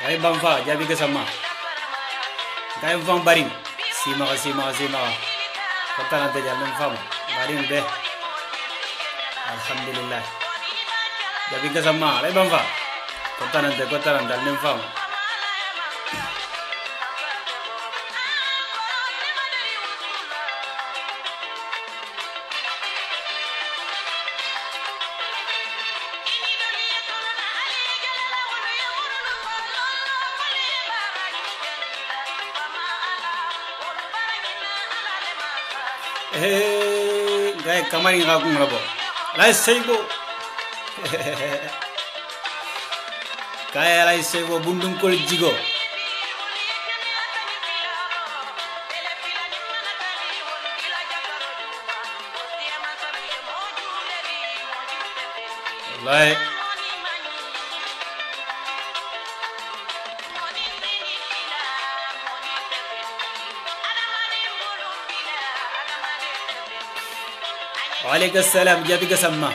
Ay bamfa jabi ke sama. Kay bang baring. Sima. Kota nanti jalan fam. Baring be. Alhamdulillah. Jabi ke sama. Ay bamfa. Kota nanti jalan fam. Gay kamari ngaku ngrabo. Lai seibo. Kaya lai seibo bundung kol jigo. Lai Waalaikumsalam jabi ke sama.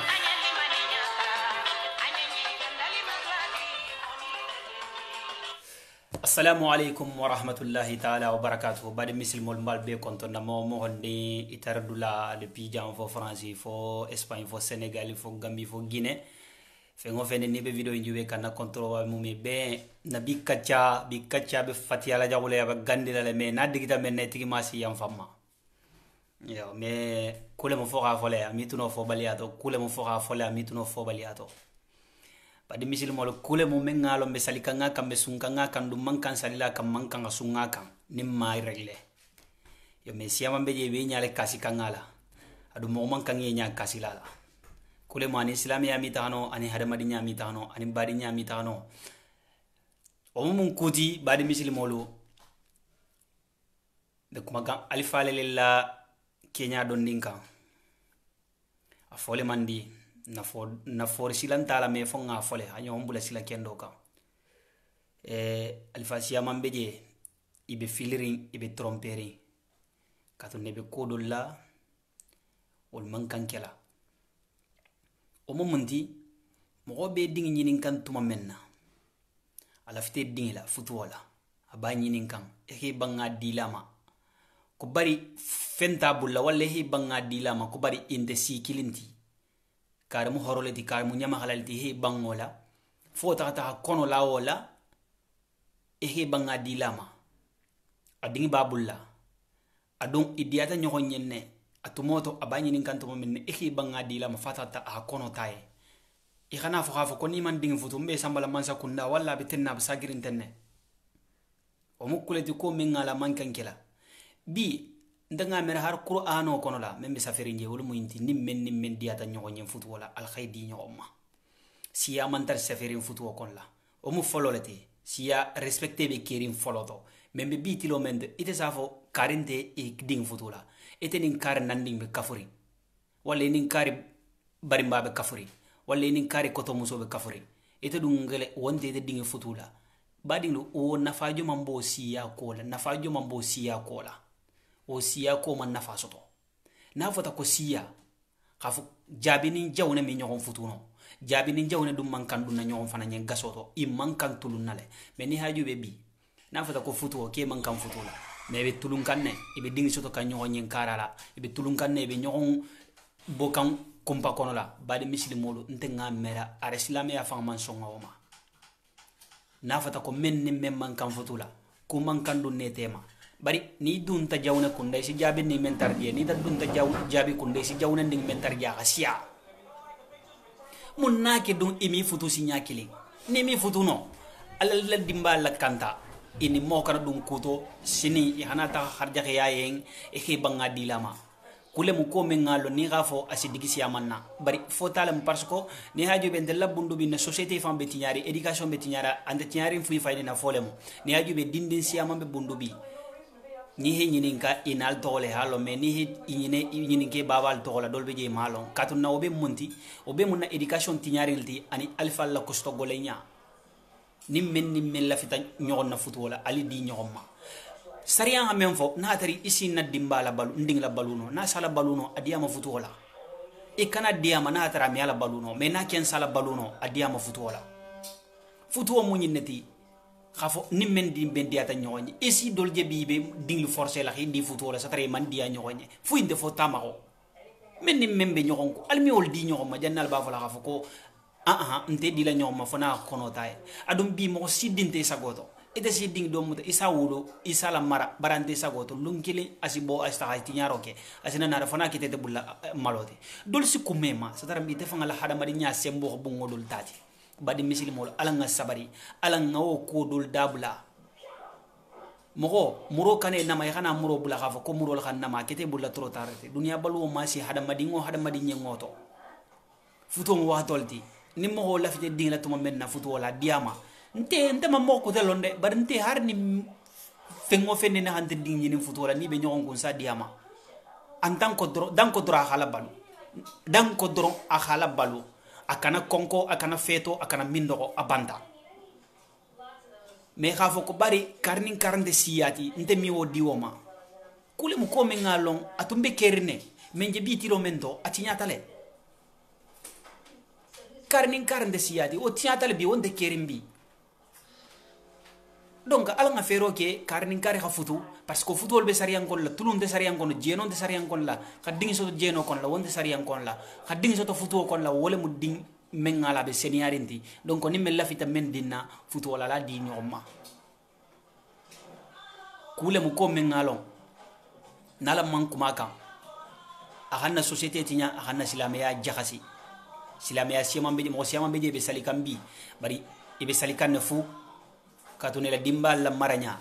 Assalamualaikum warahmatullahi taala wabarakatuh. Badi misil mol mbal be konto na mo hondi itardula le pijan fo France fo Espagne fo Sénégal fo Gambie fo Guinée. Fe ngo fene ni be video njube kana control wa mumi be na bi kacha be fatiala jagule ya gandila le me na digita men ne tigi masi yam famma. Yo me kule mo foka fole amituno fo baliato kule mo foka fole amituno fo baliato padi misil mo kule mo mengalo be salika nga kambe sunga nga kan dum mankan salila kam mankan sunga kan nimma regle yo me siama be je be nyaale kasi kangala adu mo mankan nya kasilala kule mo ani islami amitano ani hadamadi nya amitano ani badi nya amitano o mun kuti badi misil mo lo de kuma alifa lilla Kenya don ninka a fole mandi na for silanta la me fonga fole anyo mbula sila kendo ka alfasia mambeje ibe filirin ibe tromperi kato nebe kodolla ol mankan kela o momunti mo be dingi nyinin kan tuma menna ala fite dingi la futu wala aba nyinin kan e banga dilama ko bari fenta bulla walla he banga dilama ko bari inde si kilinti kare mu horoleti kare mu nyama halalti he bangola fo ta kono la wala e he banga dilama adingi babulla adon idiata nyoko nyenne atumoto abanyi nin kanto men e he banga dilama fata ta kono taye e khana fo ko ni man dingi futu mbe sambala mansa kunda walla be tenna ba sagirin tenne o mukuleti ko min ngala mankan kila bi ndanga mer har qur'ano kono la membe safari nje wol muinti nim men diata nyoko nyem futu wala al khaydi nyoma siya mantar safari futu kon la o mu fololete siya respecte be kerim foloto membe bi tilo mende ite safo karinte e ding futu la ite nin kar nanding be kafuri wala nin kari barimba be kafuri wala nin kari koto muso be kafuri ite dum ngele wonde ite ding futu la badingu o nafajo mambo siya kola o siya ko man nafa soto na fota ko siya khafu jabini jawne mi nyogon futuno jabini jawne dum man kan dum na nyogon fana nyen gasoto i man kan tulun nale me ni haju be bi na fota ko futuo ke man kan futula me be tulun kan ne ibe dingi soto kan nyogon nyen karala ibe tulun kan ne be nyogon bokan kumpa kono la badi muslimolu ntenga mera ar islam ya fa man songa woma na fota ko men ni men man kan futula ko man kan dun ne tema bari ni dun ta jawna kunde si jabi ni mentar dia ni ta dun ta jabi kunde si jawna ning mentar dia asia mun nake dun imi futu si nyakili ni mi futu no alal dimba la kanta ini mo kana dun kuto sini ihanata harja yayen e ke banga dilama kule mu ko men ngalo ni gafo asidigi si amanna bari fotala mu parce que ni haju be ndella bundu bi na société fam be tinyari education be tinyara ande tinyari fu fayde na folemu ni haju be dindin si amambe bundu bi ni he nyinin ka inal tole halo me ni he nyinin ke babal tola dolbe je malon katun na obe munti obe munna education tinyari ani alfa la kosto golenya nimmen la fita nyogon na futu wala ali di nyogoma sariya ha men fo na tari isi na dimbala balu nding la baluno na sala baluno adiama futu wala e kana diama na tara mi ala baluno me na ken sala baluno adiama futu wala futu o munyinati khafo ni men di ben diata ñoñi esi dolje bi be dinglu forcer la di futu la satare man dia ñoñi fu inde fo tamako men ni membe ñogon ko almi wol di ñogon ma jannal ba fa la khafo ko nte di la ñogon ma fona kono tay adum bi mo sidinte sagoto ite siding do muta isa wulo isa la mara barante sagoto lunkili asibo asta ti ñaro ke asina na fona kite te bulla malote dol si kumema satara bi te fa ngala hada mari nya sembo bu ngodul tati badi misil mol ala nga sabari ala nga o ko dul dabla mogo muro kane nama ya kana muro bula khafo ko muro la kana ma kete bulla tro tarete dunia balu ma si hada madi nyengoto futo mo wa tolti ni mo la fite ding la tuma menna futo la diama nte ma mo ko telonde bar nte har ni fengo fenne na hande ding ni futo la ni be nyon ko sa diama en tant que dan ko dra khala balu dan ko dro a khala balu akana konko akana feto akana mindoko abanda me khafo ko bari karnin karande siyati nte mi wo diwoma kule mu ko men ngalon atumbe kerne menje bitiro mento atinyatale karnin karande siyati o tinyatale bi wonde kerimbi donc ala nga fero ke karnin kare khafutu parce que futol be sariyan kon la tulun de sariyan kon jeno de sariyan kon la khading so jeno kon la wonde sariyan kon la khading so to futu kon la wole mu ding men ngala be seniority donc ni mel la fita men dinna futu wala la di ñoma kule mu ko men ngalon nala man kuma kan ahanna société tinya ahanna silamiya jaxasi silamiya siyama be be salikan bi bari ibe salikan fu katune la dimbal la maranya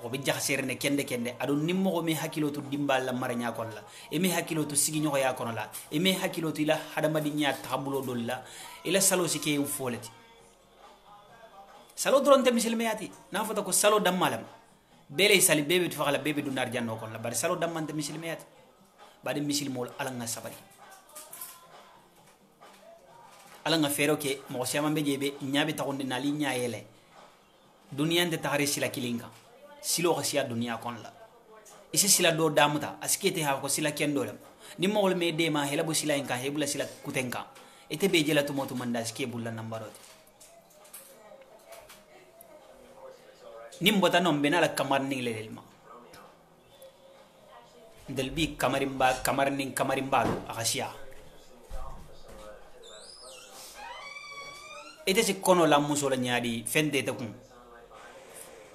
o be jaxasere ne kende adu nimmo ko me hakilo to dimbal la maranya kon la e me hakilo to sigi ñoko ya kon la e me hakilo to ila hadamadi nya tabulo dolla ila salo sike yu foleti salo dronte misilmeyati na fota ko salo dammalam bele sali bebe to fakala bebe du nar janno kon la bari salo dammante misilmeyati bade misilmol ala nga sabari ala nga fero ke mo siyama be jebe nyaabe taxonde na li nyaayele duniyante taxare sila kilinka silo xasiya duniya kon la isi sila do damuta askete ha ko sila kendo lam ni mo wol me de ma hela bo sila inka hebula sila kutenka ete be jela to moto manda ske bulla nambarote nim bota non benala kamar ning lelma del bi kamarimba xasiya ete se kono la muso la nyaadi fende te kun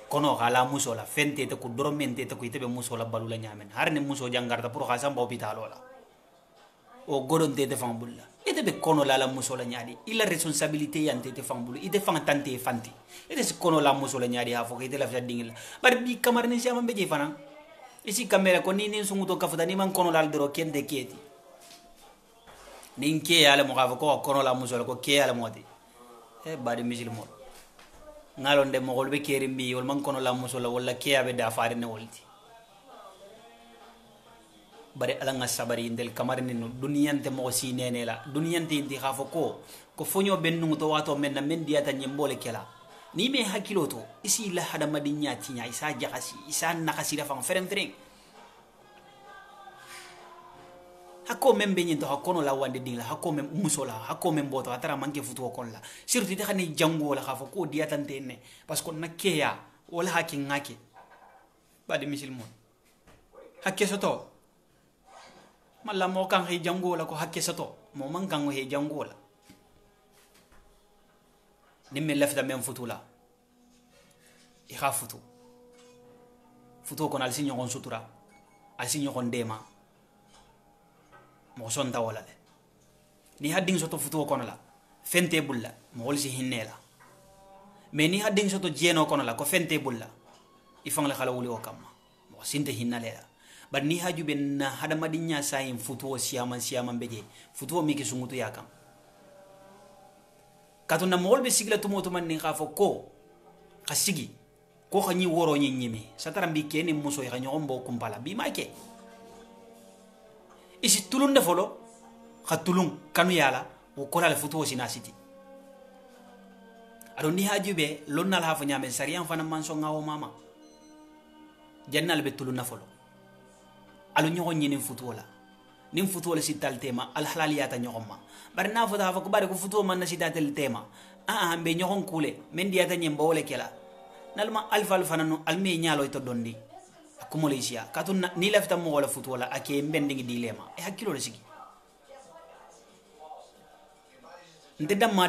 kono kala muso la fente te ku dormente te ku itebe muso la balula nyamen harne muso jangarta pour khasam ba hôpital la o godonte te fam bulla itebe kono la muso la nyaadi ila responsabilité yante te fam bulla ite fam tante fanti ite se kono la muso la nyaadi ha fo ke ite la fa dingila bar bi kamar ni sama be je fana isi kamera ko ni sunguto kafuta ni man kono la dro kende keti ninke yale mo gavo ko kono la muso la ko ke yale moti e badi misil mo ngalon de mogol be kerimbi wol man kono la muso la wala ke abe da faare ne wolti bare ala nga sabari ndel kamarni no duniyante mo si nene la duniyante indi khafo ko fonyo bennu to wato men na men diata nyembole kela ni me hakiloto isi la hada madinya tinya isa jaxasi isa nakasi da fam ferem hako membe nyinto hakono la wande dingla hako mem musola hako mem boto atara manke futu kon la surtout de xani jango la khafo ko diatante ne parce que nakeya wala haki ngake badi misil mon hakke soto malla mo kan he jango la ko hakke soto mo man kan he jango la nimme lafta mem futula i khafutu futu kon al sinyo kon sutura al sinyo kon dema mo sonta wala de ni hadding soto futu kono la fente bulla mo wolsi hinnela me ni hadding soto jeno kono la ko fente bulla ifang la khala wuli o kamma mo sinte hinnale la bar ni haju ben hada madinya sayin futu siyama beje futu mi ki sungutu yakam katuna mo wolbe sigla to moto man ni khafo ko khasigi ko khani woro nyi nyimi sataram bi keni muso ya nyombo kumpala bi make isi tulun de folo khatulun kanu yala o kola le futu sina siti ado ni hajube lonnal hafa nyame sariyan fana manso ngawo mama jannal be tulun na folo alu nyogo nyini futu wala nim futu wala sital tema al halaliyata nyogoma bar na fota hafa ko bare ko futu man na sidatel tema be ñoxon kule men diata ñemba wole kela nalma alfa fanano alme ñalo to dondi akumo leisia katun ni lafta mo wala futu wala ake mbendingi dilema e hakilo le sigi nte damma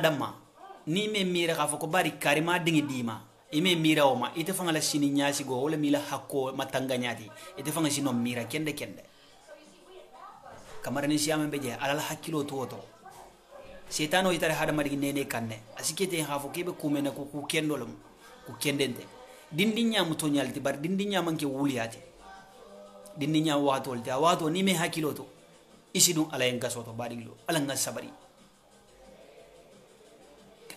ni me mira ka foko bari karima dingi dima ime mira oma ite fanga la sini nyasi go wala mila hakko matanga nyati ite fanga sino mira kende kamara ni siyama beje alal hakilo to setano itare hada mari nene kanne asikete ha fo kebe kumena ko ku kendolum ku kendente dindinya muto nyalti bar dindinya manke wuliyati dindinya wato ni me hakilo to isidu ala en gasoto badilo ala nga sabari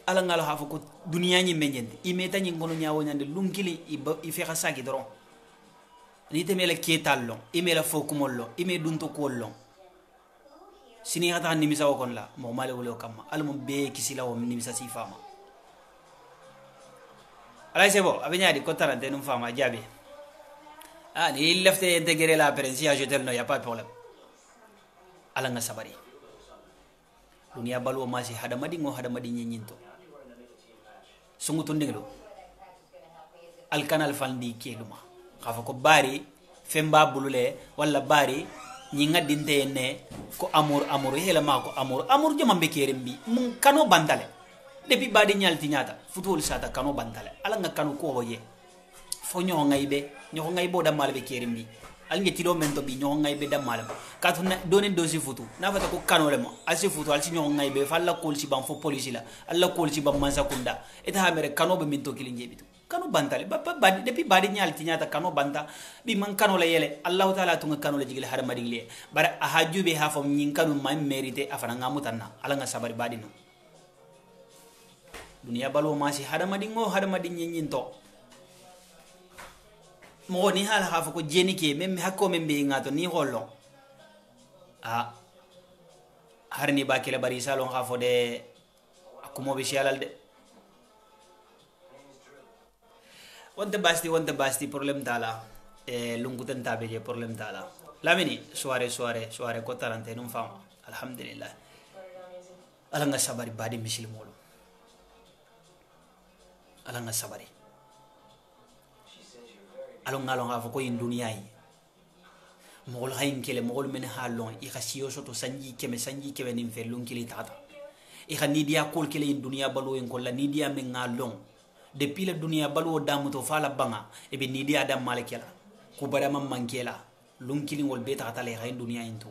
ala ngalo ha fo ko duniya nyi menjende imeta nyi ngono nyaawo nyande lunkili i fe khasaki doron ni temele ketallon imela fo kumollo ime dunto kollon sini hata nimisa wakon la mo male wolo kamma almum be kisila wo nimisa si fama ala sebo abenya di kotarante num fama jabe ni lefte intégrer la présidence je tel no y a pas de problème ala nga sabari dunia balu masi hada madi nyinto sungu to ndinglo al kanal fandi keluma khafa ko bari femba bulule wala bari ñi ngadinte ne ko amour hela ma ko amour joma be kerembi mun kano bandale depuis badi nyalti nyata futol sata kano bandale ala nga kanu ko hoye fo ñoo ngaybo da malbe kerembi al ngeti do men to bi ñoo ngaybe da mal ka to donen dosi futu na fata ko kano le mo al si futu al si ñoo ngaybe fa la kol si ban fo police la alla kol si ban mansa kunda eta ha mere kano be min to kili njebitu kano bantale badi depuis badi nyalti nyata kano banta bi man kano la yele allah taala tunga kano la jigile har madingle bara ahajube ha fam nyin kanu ma mérité afana ngamutanna ala nga sabari badi no dunia balo masi hada madin nyin to mo ni hala ha ko jeni ke mem hakko mem be ngato ni hollo har ni bakile bari salon ha fo de akumo be sialal de wonte basti problem tala lunguten tabe je problem tala lamini soare ko tarante num fama alhamdulillah ala nga sabari badi misil molo ala nga sabari alon ngalon ha ko in dunya yi mogol hayin kele mogol men halon i khasiyo soto sanji keme nim felun kili tata i khani dia kol kele in dunya balo en kolla ni dia men ngalon depuis la dunia balu damuto fala banga e be nidi adam malekela ku bara mam mankela lunkili ngol beta atale hay dunia into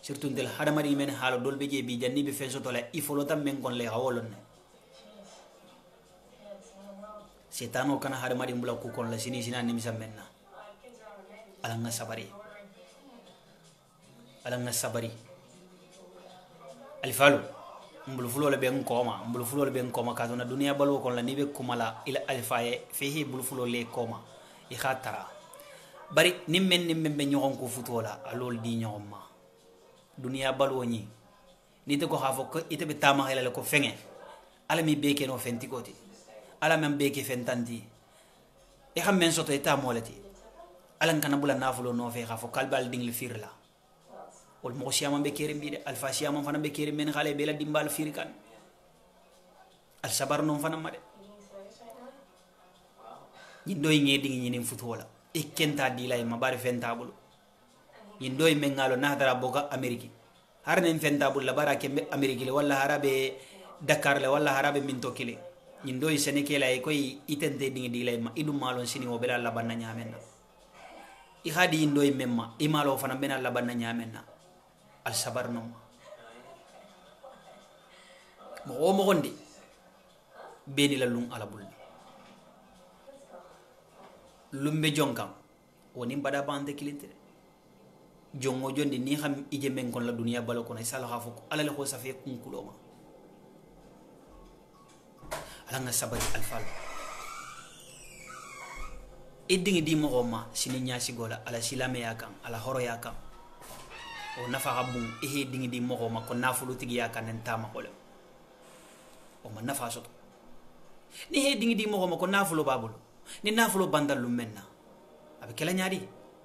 surtout del hadamari men halo dolbe je bi janni be feso tola ifolo tam men kon le hawolon setano kana hadamari mbula ku kon la sini nimisa menna ala nga sabari alfalu mbulu fulo le ben koma ka na dunia balu kon la nibe kumala ila alfaye fihi bulu fulo le koma i khatara bari nimmen be ñoxon ko futola alol di ñoma dunia balu ñi ni te ko xafo ko ite be tama xelale ko fenge ala mi beke no fenti koti ala mem beke fentanti e xam men soto eta molati ala kana bula nafulo no fe xafo kalbal ding le firla wal mo siyama be kere mbi de alfa siyama fana be kere men xale be la dimbal firikan al sabar non fana ma de ni doy ngedi ngi ni futola e kenta di lay ma bari fentabul ni doy men ngalo na dara boga ameriki har nen fentabul la bara ke ameriki le wala harabe dakar le wala harabe min to kile ni doy seneke lay koy itende dingi di lay ma idum malon sini o bela la banna nyamenna i khadi ndoy memma imalo fana bena la banna nyamenna al sabar no mo gondi beni la lung ala bulli lumbe jonkam woni bada bande kilinte jongo jondi ni xam ije men kon la dunia balo ko nay sala xafu ala le ko safe kun kuloma ala nga sabari al fal edingi di mo ma sini nyaasi gola ala silame yakam ala horo yakam o nafa habun dingi di mo ma ko nafulu tigi yakam en tama ko le o ma nafa soto ni dingi di mo ma ko nafulu babulu ni nafulu bandal lu menna abe kala nyaadi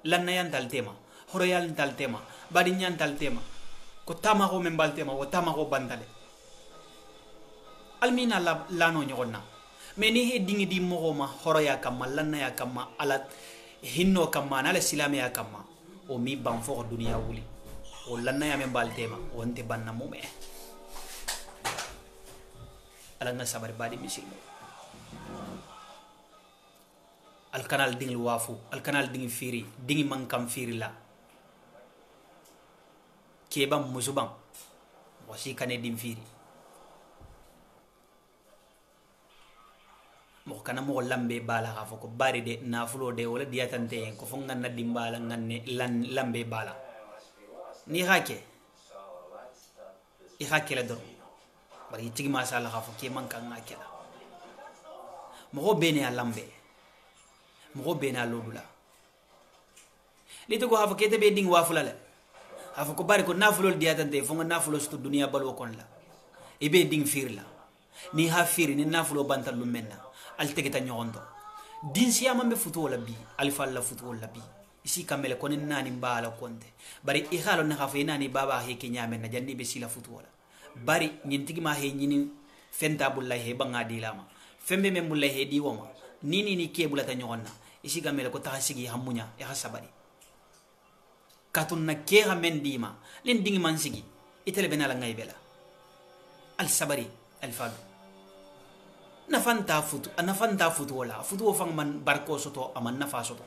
lan na yantal tema horo yantal tema badi nyantal tema ko tama ko men bal tema o tama ko bandale almina la no nyogonna me ni he dingi di mo ma horoya kamma lanna ya kamma ala hinno kamma ala silame ya kamma o mi ban fo duniya wuli o lanna ya men baltema wonte banna mume ala nga sabar badi misilmo al kanal ding wafu al kanal ding firi dingi man kam firi la kebam musubam wasi kane dim firi mo kana mo lambe bala ha foko bari de nafulo de wala diatante en ko fonga na dimbala nganne lambe bala ni hake I hake la doro bari tigi ma sala ha fo ke man kan ngakela mo bene a lambe mo bene a lodula lito ko ha fo kete be ding wafula le ha fo ko bari ko nafulo diatante fonga nafulo stu dunia balwo kon la ibe ding firla ni ha firi ni nafulo bantal lu menna al tegeta nyondo din siyama me futu wala bi alfa la futu wala bi isi kamele ko nani mbala konte bari I halo na hafe nani baba he kenyame na jandi be sila futu wala bari nyintigi ma he nyini fenta bullahi he banga dilama fembe me bullahi he diwoma nini ni ke bulata nyonna isi kamele ko tahasigi hamunya e hasabari katun na ke ha mendima len dingi mansigi itele benala ngaybela al sabari al fadu nafanta futu wala futu wo fang man barko soto aman nafa soto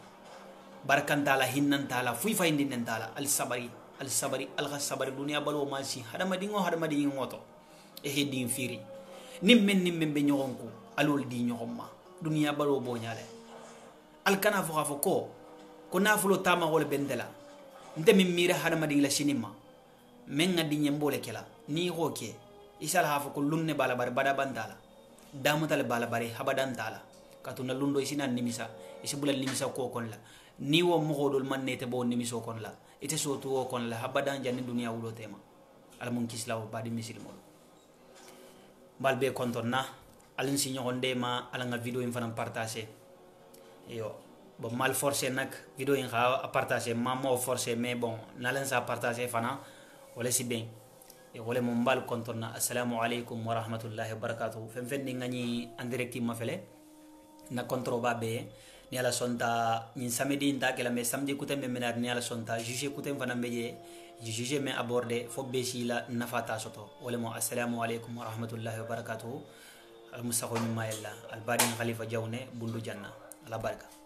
barkanta la hinnan tala fuy fayndi nen tala al sabari al sabari dunia balo masi hadama dingo ngoto e hedin firi nimmen be nyogonku alol di nyogomma dunia balo bo nyale al kana fo ko nafulo tama wala bendela nte min mira hadama din la sinima men ngadi nyembole kela ni hoke isal hafo ko lunne bala bar bada bandala damutal bala bare habadan tala katuna lundo isina nimisa isibula nimisa ko kon la ni wo mogodol manete bo nimiso kon la ite sotu wo kon la habadan janni dunia wulo tema ala mun kislaw badi misil mol balbe kontonna alin si nyogonde ma ala nga video in fanam partager yo bo mal forcer nak video in ha partager ma mo forcer mais bon nalen sa partager fana wala si ben wala mo mbal kontonna assalamu alaykum wa rahmatullahi wa barakatuh fenni ngani en direct ma fele na kontro babe ni ala sonta min samedi nda kala me samedi kutem me menar ni ala sonta juger kutem fana meje juger me aborder fo be sila nafata soto wala mo assalamu alaykum wa rahmatullahi wa barakatuh al musakho ni mayella al badi khalifa jawne bundu janna ala baraka